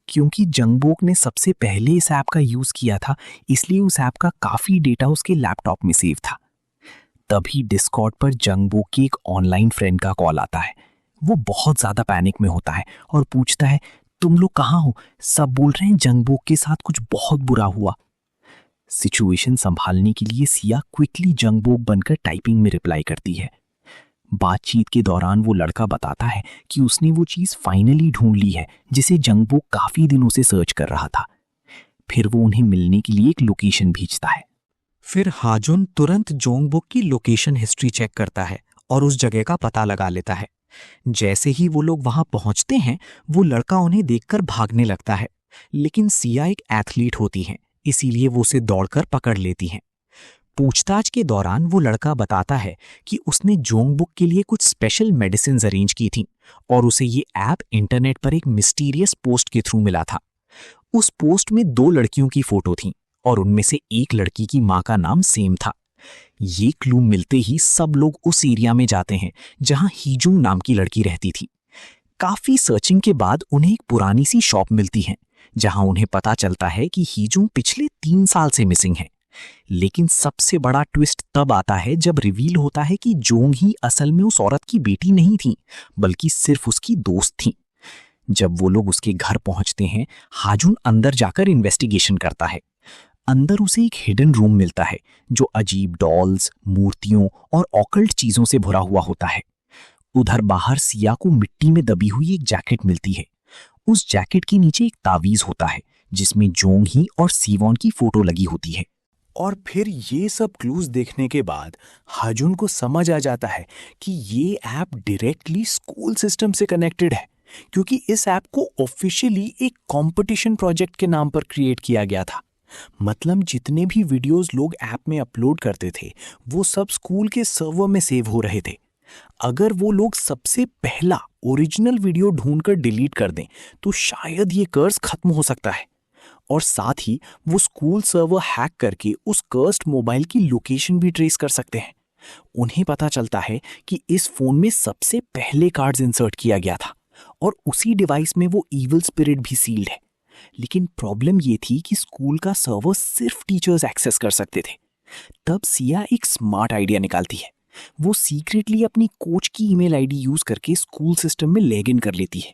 क्योंकि जंगबोक ने सबसे पहले इस ऐप का यूज किया था, इसलिए उस ऐप का काफी डेटा उसके लैपटॉप में सेव था। तभी डिस्कॉर्ड पर जंगबोक की एक ऑनलाइन फ्रेंड का कॉल आता है। वो बहुत ज्यादा पैनिक में होता है और पूछता है, तुम लोग कहाँ हो? सब बोल रहे हैं जंगबोक के साथ कुछ बहुत बुरा हुआ। सिचुएशन संभालने के लिए सिया क्विकली जंगबोक बनकर टाइपिंग में रिप्लाई करती है। बातचीत के दौरान वो लड़का बताता है कि उसने वो चीज फाइनली ढूंढ ली है जिसे जंगबोक काफी दिनों से सर्च कर रहा था। फिर वो उन्हें मिलने के लिए एक लोकेशन भेजता है। फिर हाजुन तुरंत जोंगबुक की लोकेशन हिस्ट्री चेक करता है और उस जगह का पता लगा लेता है। जैसे ही वो लोग वहां पहुंचते हैं, वो लड़का उन्हें देखकर भागने लगता है, लेकिन सिया एक एथलीट होती है, इसीलिए वो उसे दौड़कर पकड़ लेती हैं। पूछताछ के दौरान वो लड़का बताता है कि उसने जोंगबुक के लिए कुछ स्पेशल मेडिसिन अरेंज की थी और उसे ये ऐप इंटरनेट पर एक मिस्टीरियस पोस्ट के थ्रू मिला था। उस पोस्ट में 2 लड़कियों की फोटो थी और उनमें से एक लड़की की मां का नाम सेम था। ये क्लू मिलते ही सब लोग उस एरिया में जाते हैं जहां हीजुंग नाम की लड़की रहती थी। काफी सर्चिंग के बाद उन्हें एक पुरानी सी शॉप मिलती है, जहां उन्हें पता चलता है कि हीजुंग पिछले 3 साल से मिसिंग है, लेकिन सबसे बड़ा ट्विस्ट तब आता है जब रिवील होता है कि जोंग ही असल में उस औरत की बेटी नहीं थी, बल्कि सिर्फ उसकी दोस्त थी। जब वो लोग उसके घर पहुंचते हैं, हाजुन अंदर जाकर इन्वेस्टिगेशन करता है। अंदर उसे एक हिडन रूम मिलता है जो अजीब डॉल्स, मूर्तियों और ऑकल्ट चीजों से भरा हुआ होता है। उधर बाहर सिया को मिट्टी में दबी हुई एक जैकेट मिलती है। उस जैकेट के नीचे एक तावीज होता है जिसमें जोंग ही और सीवॉन की फोटो लगी होती है। और फिर ये सब क्लूज देखने के बाद हाजुन को समझ आ जाता है कि ये ऐप डायरेक्टली स्कूल सिस्टम से कनेक्टेड है, क्योंकि इस ऐप को ऑफिशियली एक कंपटीशन प्रोजेक्ट के नाम पर क्रिएट किया गया था। मतलब जितने भी वीडियोस लोग ऐप में अपलोड करते थे वो सब स्कूल के सर्वर में सेव हो रहे थे। अगर वो लोग सबसे पहला ओरिजिनल वीडियो ढूंढकर डिलीट कर दें तो शायद ये कर्स खत्म हो सकता है। और साथ ही वो स्कूल सर्वर हैक करके उस कर्स्ड मोबाइल की लोकेशन भी ट्रेस कर सकते हैं। उन्हें पता चलता है कि इस फोन में सबसे पहले कार्ड्स इंसर्ट किया गया था और उसी डिवाइस में वो इविल स्पिरिट भी सील्ड है। लेकिन प्रॉब्लम ये थी कि स्कूल का सर्वर सिर्फ टीचर्स एक्सेस कर सकते थे। तब सिया एक स्मार्ट आइडिया निकालती है। वो सीक्रेटली अपनी कोच की ईमेल आईडी यूज करके स्कूल सिस्टम में लॉग इन कर लेती है।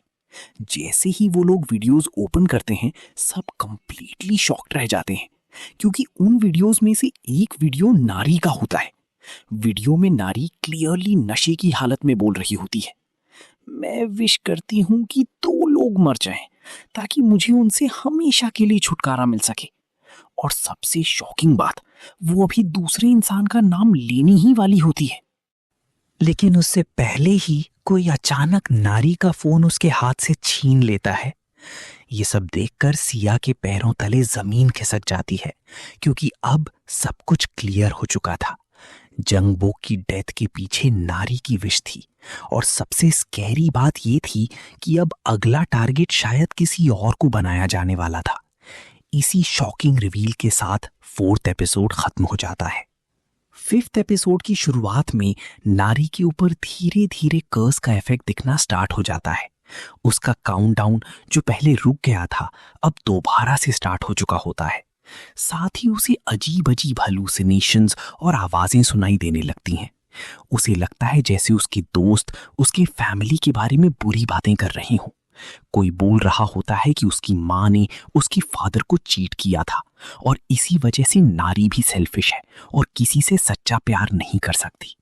जैसे ही वो लोग वीडियोस ओपन करते हैं, सब कंप्लीटली शॉक्ड रह जाते हैं, क्योंकि उन वीडियोस में से एक वीडियो नारी का होता है। वीडियो में नारी क्लियरली नशे की हालत में बोल रही होती है, मैं विश करती हूं कि 2 लोग मर जाएं ताकि मुझे उनसे हमेशा के लिए छुटकारा मिल सके। और सबसे शॉकिंग बात, वो अभी दूसरे इंसान का नाम लेने ही वाली होती है। लेकिन उससे पहले ही कोई अचानक नारी का फोन उसके हाथ से छीन लेता है। ये सब देखकर सिया के पैरों तले जमीन खिसक जाती है, क्योंकि अब सब कुछ क्लियर हो चुका था। जंगबोक की डेथ के पीछे नारी की विश थी, और सबसे स्कैरी बात ये थी कि अब अगला टारगेट शायद किसी और को बनाया जाने वाला था। इसी शॉकिंग रिवील के साथ 4th एपिसोड खत्म हो जाता है। 5th एपिसोड की शुरुआत में नारी के ऊपर धीरे धीरे कर्स का इफेक्ट दिखना स्टार्ट हो जाता है। उसका काउंटडाउन जो पहले रुक गया था अब दोबारा से स्टार्ट हो चुका होता है। साथ ही उसे अजीब अजीब हैलुसिनेशंस और आवाजें सुनाई देने लगती हैं। उसे लगता है जैसे उसके दोस्त उसके फैमिली के बारे में बुरी बातें कर रहे हों। कोई बोल रहा होता है कि उसकी माँ ने उसके फादर को चीट किया था और इसी वजह से नारी भी सेल्फिश है और किसी से सच्चा प्यार नहीं कर सकती।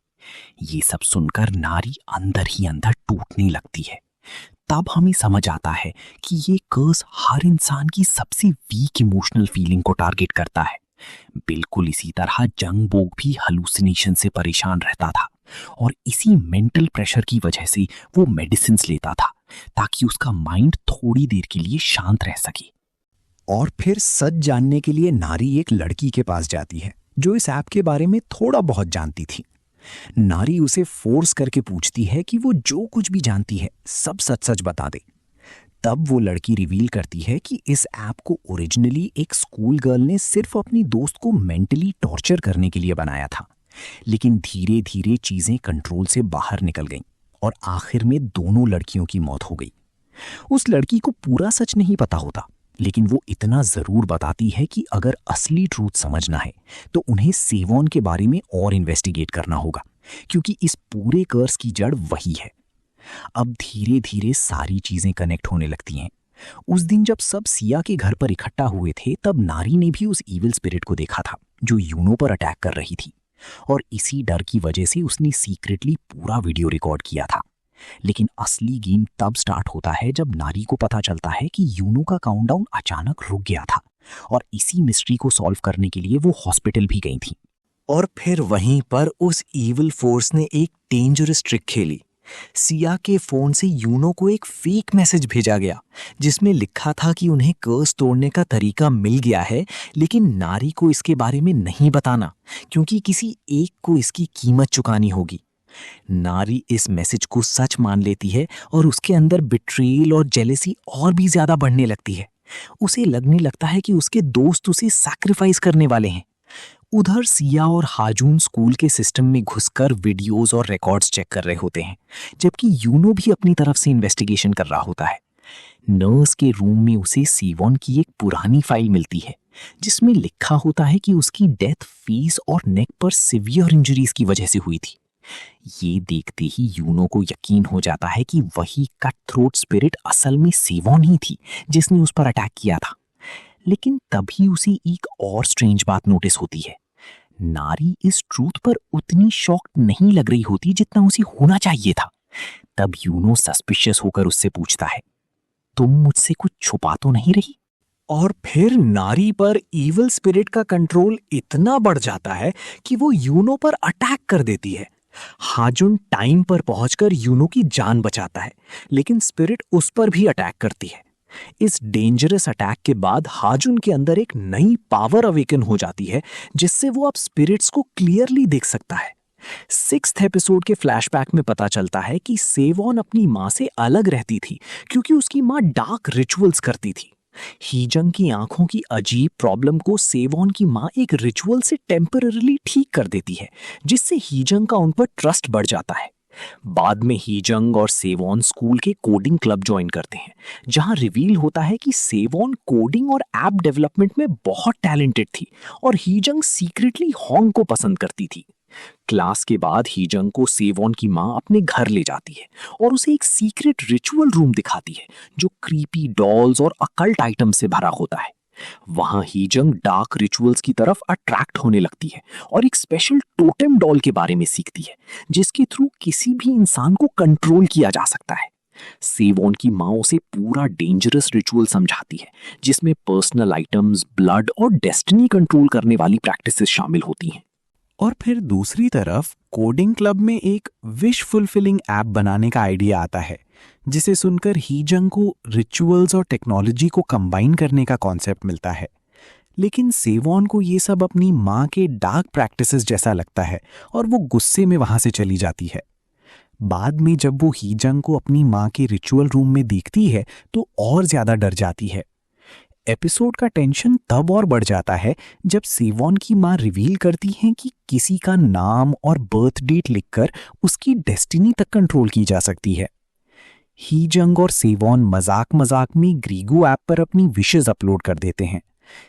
ये सब सुनकर नारी अंदर ही अंदर टूटने लगती है। तब हमें समझ आता है कि ये कर्स हर इंसान की सबसे वीक इमोशनल फीलिंग को टारगेट करता है। बिल्कुल इसी तरह जंगबोक भी हैलुसिनेशन से परेशान रहता था और इसी मेंटल प्रेशर की वजह से वो मेडिसिन्स लेता था ताकि उसका माइंड थोड़ी देर के लिए शांत रह सके। और फिर सच जानने के लिए नारी एक लड़की के पास जाती है जो इस ऐप के बारे में थोड़ा बहुत जानती थी। नारी उसे फोर्स करके पूछती है कि वो जो कुछ भी जानती है सब सच सच बता दे। तब वो लड़की रिवील करती है कि इस ऐप को ओरिजिनली एक स्कूल गर्ल ने सिर्फ अपनी दोस्त को मेंटली टॉर्चर करने के लिए बनाया था, लेकिन धीरे धीरे चीजें कंट्रोल से बाहर निकल गईं और आखिर में दोनों लड़कियों की मौत हो गई। उस लड़की को पूरा सच नहीं पता होता, लेकिन वो इतना जरूर बताती है कि अगर असली ट्रूथ समझना है तो उन्हें सेवॉन के बारे में और इन्वेस्टिगेट करना होगा, क्योंकि इस पूरे कर्स की जड़ वही है। अब धीरे धीरे सारी चीजें कनेक्ट होने लगती हैं। उस दिन जब सब सिया के घर पर इकट्ठा हुए थे तब नारी ने भी उस इविल स्पिरिट को देखा था जो यूनो पर अटैक कर रही थी, और इसी डर की वजह से उसने सीक्रेटली पूरा वीडियो रिकॉर्ड किया था। लेकिन असली गेम तब स्टार्ट होता है जब नारी को पता चलता है कि यूनो का काउंटडाउन अचानक रुक गया था और इसी मिस्ट्री को सॉल्व करने के लिए वो हॉस्पिटल भी गई थी। और फिर वहीं पर उस इविल फोर्स ने एक डेंजरस ट्रिक खेली। सिया के फोन से यूनो को एक फेक मैसेज भेजा गया जिसमें लिखा था कि उन्हें कर्स तोड़ने का तरीका मिल गया है, लेकिन नारी को इसके बारे में नहीं बताना क्योंकि किसी एक को इसकी कीमत चुकानी होगी। नारी इस मैसेज को सच मान लेती है और उसके अंदर बिट्रेयल और जेलेसी और भी ज्यादा बढ़ने लगती है। उसे लगने लगता है कि उसके दोस्त उसे सैक्रिफाइस करने वाले हैं। उधर सिया और हाजून स्कूल के सिस्टम में घुसकर वीडियोस और रिकॉर्ड्स चेक कर रहे होते हैं, जबकि यूनो भी अपनी तरफ से इन्वेस्टिगेशन कर रहा होता है। नर्स के रूम में उसे सीवॉन की एक पुरानी फाइल मिलती है जिसमें लिखा होता है कि उसकी डेथ फेस और नेक पर सिवियर इंजरीज की वजह से हुई थी। ये देखते ही यूनो को यकीन हो जाता है कि वही कट थ्रोट स्पिरिट असल में सेवॉन ही थी जिसने उस पर अटैक किया था। लेकिन तभी उसे एक और स्ट्रेंज बात नोटिस होती है। नारी इस ट्रूथ पर उतनी शॉक्ड नहीं लग रही होती जितना उसे होना चाहिए था। तब यूनो सस्पिशियस होकर उससे पूछता है, तुम मुझसे कुछ छुपा तो नहीं रही? और फिर नारी पर इविल स्पिरिट का कंट्रोल इतना बढ़ जाता है कि वो यूनो पर अटैक कर देती है। हाजुन टाइम पर पहुंचकर यूनो की जान बचाता है, लेकिन स्पिरिट उस पर भी अटैक करती है। इस डेंजरस अटैक के बाद हाजुन के अंदर एक नई पावर अवेकन हो जाती है, जिससे वो अब स्पिरिट्स को क्लियरली देख सकता है। 6th एपिसोड के फ्लैशबैक में पता चलता है कि सेवॉन अपनी माँ से अलग रहती थी क्योंकि उसकी माँ डार्क रिचुअल्स करती थी। हीजंग की आंखों की अजीब प्रॉब्लम को सेवॉन की माँ एक रिचुअल से टेम्पररीली ठीक कर देती है, जिससे हीजंग का उन पर ट्रस्ट बढ़ जाता है। बाद में हीजंग और सेवॉन स्कूल के कोडिंग क्लब ज्वाइन करते हैं, जहां रिवील होता है कि सेवॉन कोडिंग और ऐप डेवलपमेंट में बहुत टैलेंटेड थी और हीजंग सीक्रेटली होंग को पसंद करती थी। क्लास के बाद हीजंग को सेवॉन की माँ अपने घर ले जाती है और उसे एक सीक्रेट रिचुअल रूम दिखाती है जो क्रीपी डॉल्स और अकल्ट आइटम से भरा होता है। वहां हीजंग डार्क रिचुअल्स की तरफ अट्रैक्ट होने लगती है और एक स्पेशल टोटेम डॉल के बारे में सीखती है, जिसके थ्रू किसी भी इंसान को कंट्रोल किया जा सकता है। सेवॉन की माँ उसे पूरा डेंजरस रिचुअल समझाती है, जिसमें पर्सनल आइटम्स, ब्लड और डेस्टिनी कंट्रोल करने वाली प्रैक्टिसेस शामिल होती हैं। और फिर दूसरी तरफ कोडिंग क्लब में एक विश फुलफिलिंग ऐप बनाने का आइडिया आता है, जिसे सुनकर हीजंग को रिचुअल्स और टेक्नोलॉजी को कंबाइन करने का कॉन्सेप्ट मिलता है। लेकिन सेवॉन को ये सब अपनी माँ के डार्क प्रैक्टिसेस जैसा लगता है और वो गुस्से में वहां से चली जाती है। बाद में जब वो हीजंग को अपनी माँ के रिचुअल रूम में देखती है तो और ज्यादा डर जाती है। एपिसोड का टेंशन तब और बढ़ जाता है जब सेवॉन की माँ रिवील करती हैं कि किसी का नाम और बर्थ डेट लिखकर उसकी डेस्टिनी तक कंट्रोल की जा सकती है। हीजंग और सेवॉन मजाक मजाक में ग्रीगू ऐप पर अपनी विशेस अपलोड कर देते हैं।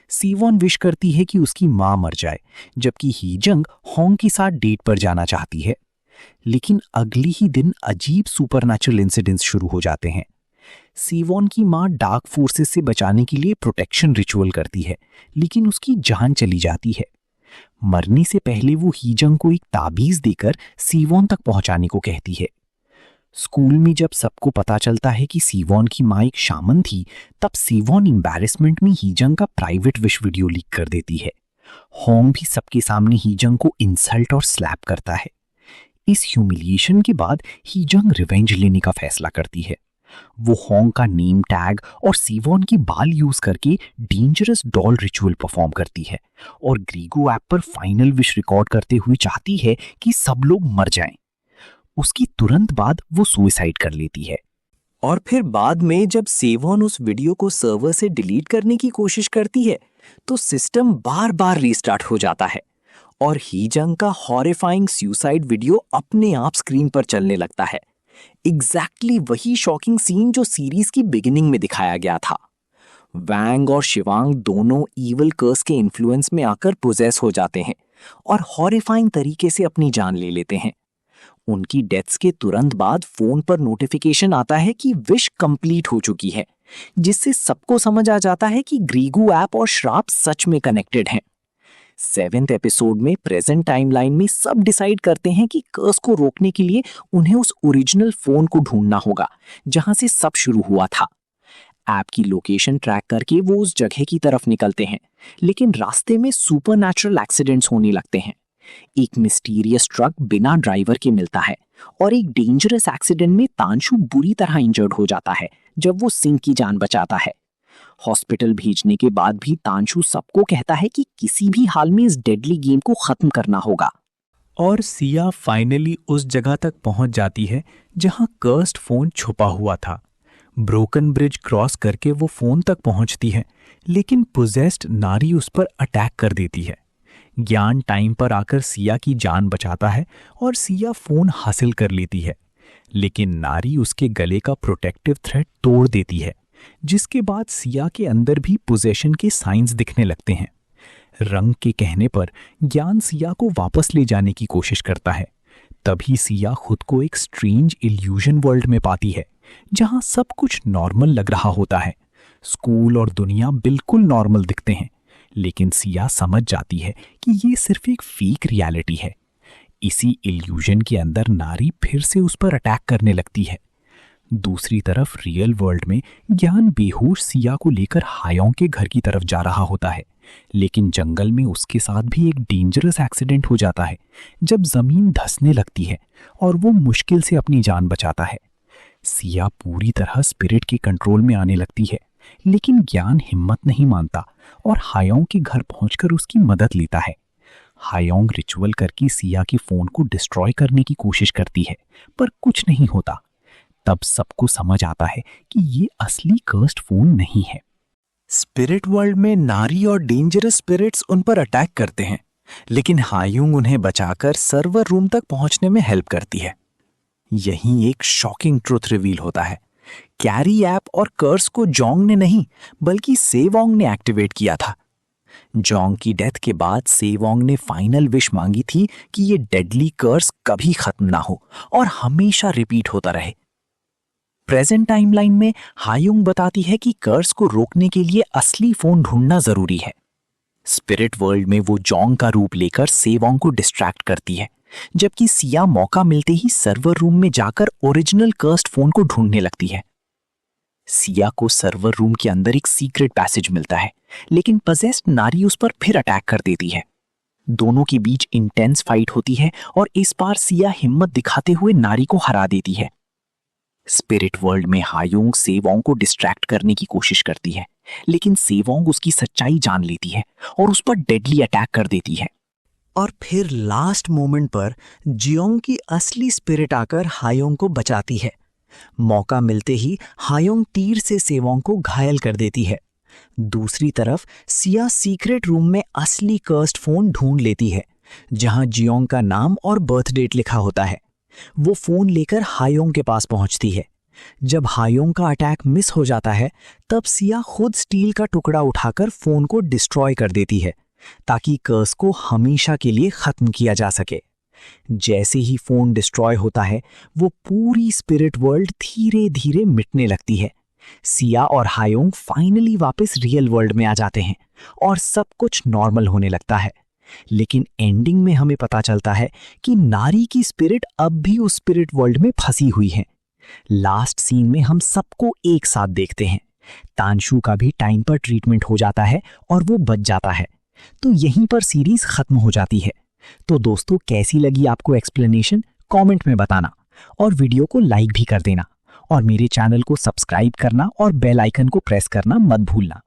सेवॉन विश करती है कि उसकी माँ मर जाए, जबकि हीजंग होंग के साथ डेट पर जाना चाहती है। लेकिन अगले ही दिन अजीब सुपरनैचुरल इंसिडेंट्स शुरू हो जाते हैं। सेवॉन की माँ डार्क फोर्सेस से बचाने के लिए प्रोटेक्शन रिचुअल करती है, लेकिन उसकी जान चली जाती है। मरने से पहले वो हीजंग को एक ताबीज देकर सेवॉन तक पहुंचाने को कहती है। स्कूल में जब सबको पता चलता है कि सेवॉन की माँ एक शामन थी, तब सेवॉन एम्बैरेसमेंट में हीजंग का प्राइवेट विश वीडियो लीक कर देती है। होंग भी सबके सामने हीजंग को इंसल्ट और स्लैप करता है। इस ह्यूमिलिएशन के बाद हीजंग रिवेंज लेने का फैसला करती है। वो होंग का नेम टैग और सेवॉन की बाल यूज करके डेंजरस डॉल रिचुअल परफॉर्म करती है और ग्रीगो ऐप पर फाइनल विश रिकॉर्ड करते हुए चाहती है कि सब लोग मर जाएं। उसकी तुरंत बाद वो सुसाइड कर लेती है। और फिर बाद में जब सेवॉन उस वीडियो को सर्वर से डिलीट करने की कोशिश करती है, तो सिस्टम बार बार रीस्टार्ट हो जाता है और हीजंग का हॉरिफाइंग सुसाइड वीडियो अपने आप स्क्रीन पर चलने लगता है। एग्जैक्टली वही शॉकिंग सीन जो सीरीज की बिगिनिंग में दिखाया गया था। वैंग और शिवांग दोनों ईविल कर्स के इन्फ्लुएंस में आकर पोजेस हो जाते हैं और हॉरिफाइंग तरीके से अपनी जान ले लेते हैं। उनकी डेथ्स के तुरंत बाद फोन पर नोटिफिकेशन आता है कि विश कंप्लीट हो चुकी है, जिससे सबको समझ आ जाता है कि ग्रीगू ऐप और श्राप सच में कनेक्टेड हैं। 7th एपिसोड में प्रेजेंट टाइमलाइन में सब डिसाइड करते हैं कि कर्स को रोकने के लिए उन्हें उस ओरिजिनल फोन को ढूंढना होगा जहां से सब शुरू हुआ था। ऐप की लोकेशन ट्रैक करके वो उस जगह की तरफ निकलते हैं, लेकिन रास्ते में सुपरनैचुरल एक्सीडेंट्स होने लगते हैं। एक मिस्टीरियस ट्रक बिना ड्राइवर के मिलता है और एक डेंजरस एक्सीडेंट में तांशु बुरी तरह इंजर्ड हो जाता है जब वो सिंह की जान बचाता है। हॉस्पिटल भेजने के बाद भी तांशु सबको कहता है कि किसी भी हाल में इस डेडली गेम को खत्म करना होगा। और सिया फाइनली उस जगह तक पहुंच जाती है जहां कर्स्ड फोन छुपा हुआ था। ब्रोकन ब्रिज क्रॉस करके वो फोन तक पहुंचती है, लेकिन पोजेस्ड नारी उस पर अटैक कर देती है। ज्ञान टाइम पर आकर सिया की जान बचाता है और सिया फोन हासिल कर लेती है, लेकिन नारी उसके गले का प्रोटेक्टिव थ्रेड तोड़ देती है, जिसके बाद सिया के अंदर भी पोजेशन के साइंस दिखने लगते हैं। रंग के कहने पर ज्ञान सिया को वापस ले जाने की कोशिश करता है। तभी सिया खुद को एक स्ट्रेंज इल्यूजन वर्ल्ड में पाती है, जहां सब कुछ नॉर्मल लग रहा होता है। स्कूल और दुनिया बिल्कुल नॉर्मल दिखते हैं, लेकिन सिया समझ जाती है कि ये सिर्फ एक फेक रियलिटी है। इसी इल्यूजन के अंदर नारी फिर से उस पर अटैक करने लगती है। दूसरी तरफ रियल वर्ल्ड में ज्ञान बेहोश सिया को लेकर हायोंग के घर की तरफ जा रहा होता है, लेकिन जंगल में उसके साथ भी एक डेंजरस एक्सीडेंट हो जाता है जब जमीन धंसने लगती है और वो मुश्किल से अपनी जान बचाता है। सिया पूरी तरह स्पिरिट के कंट्रोल में आने लगती है, लेकिन ज्ञान हिम्मत नहीं मानता और हायोंग के घर पहुंचकर उसकी मदद लेता है। हायोंग रिचुअल करके सिया के फोन को डिस्ट्रॉय करने की कोशिश करती है, पर कुछ नहीं होता। तब सबको समझ आता है कि ये असली कर्स्ड फोन नहीं है। स्पिरिट वर्ल्ड में नारी और डेंजरस स्पिरिट्स उन पर अटैक करते हैं, लेकिन हायुंग उन्हें बचाकर सर्वर रूम तक पहुंचने में हेल्प करती है। यहीं एक शॉकिंग ट्रुथ रिवील होता है। कैरी ऐप और कर्स को जोंग ने नहीं, बल्कि सेवोंग ने एक्टिवेट किया था। जोंग की डेथ के बाद सेवोंग ने फाइनल विश मांगी थी कि ये डेडली कर्स कभी खत्म ना हो और हमेशा रिपीट होता रहे। प्रेजेंट टाइमलाइन में हायुंग बताती है कि कर्स को रोकने के लिए असली फोन ढूंढना जरूरी है। स्पिरिट वर्ल्ड में वो जोंग का रूप लेकर सेवोंग को डिस्ट्रैक्ट करती है, जबकि सिया मौका मिलते ही सर्वर रूम में जाकर ओरिजिनल कर्स्ड फोन को ढूंढने लगती है। सिया को सर्वर रूम के अंदर एक सीक्रेट पैसेज मिलता है, लेकिन पजेस्ड नारी उस पर फिर अटैक कर देती है। दोनों के बीच इंटेंस फाइट होती है और इस बार सिया हिम्मत दिखाते हुए नारी को हरा देती है। स्पिरिट वर्ल्ड में हायुंग सेवोंग को डिस्ट्रैक्ट करने की कोशिश करती है, लेकिन सेवोंग उसकी सच्चाई जान लेती है और उस पर डेडली अटैक कर देती है। और फिर लास्ट मोमेंट पर जियोंग की असली स्पिरिट आकर हायोंग को बचाती है। मौका मिलते ही हायोंग तीर से सेवोंग को घायल कर देती है। दूसरी तरफ सिया सीक्रेट रूम में असली कर्स्ड फोन ढूंढ लेती है, जहां जियोंग का नाम और बर्थ डेट लिखा होता है। वो फोन लेकर हायोंग के पास पहुंचती है। जब हायोंग का अटैक मिस हो जाता है, तब सिया खुद स्टील का टुकड़ा उठाकर फोन को डिस्ट्रॉय कर देती है, ताकि कर्स को हमेशा के लिए खत्म किया जा सके। जैसे ही फोन डिस्ट्रॉय होता है, वो पूरी स्पिरिट वर्ल्ड धीरे धीरे मिटने लगती है। सिया और हायोंग फाइनली वापस रियल वर्ल्ड में आ जाते हैं और सब कुछ नॉर्मल होने लगता है। लेकिन एंडिंग में हमें पता चलता है कि नारी की स्पिरिट अब भी उस स्पिरिट वर्ल्ड में फंसी हुई है। लास्ट सीन में हम सबको एक साथ देखते हैं। तानशु का भी टाइम पर ट्रीटमेंट हो जाता है और वो बच जाता है। तो यहीं पर सीरीज खत्म हो जाती है। तो दोस्तों, कैसी लगी आपको एक्सप्लेनेशन कमेंट में बताना और वीडियो को लाइक भी कर देना और मेरे चैनल को सब्सक्राइब करना और बेल आइकन को प्रेस करना मत भूलना।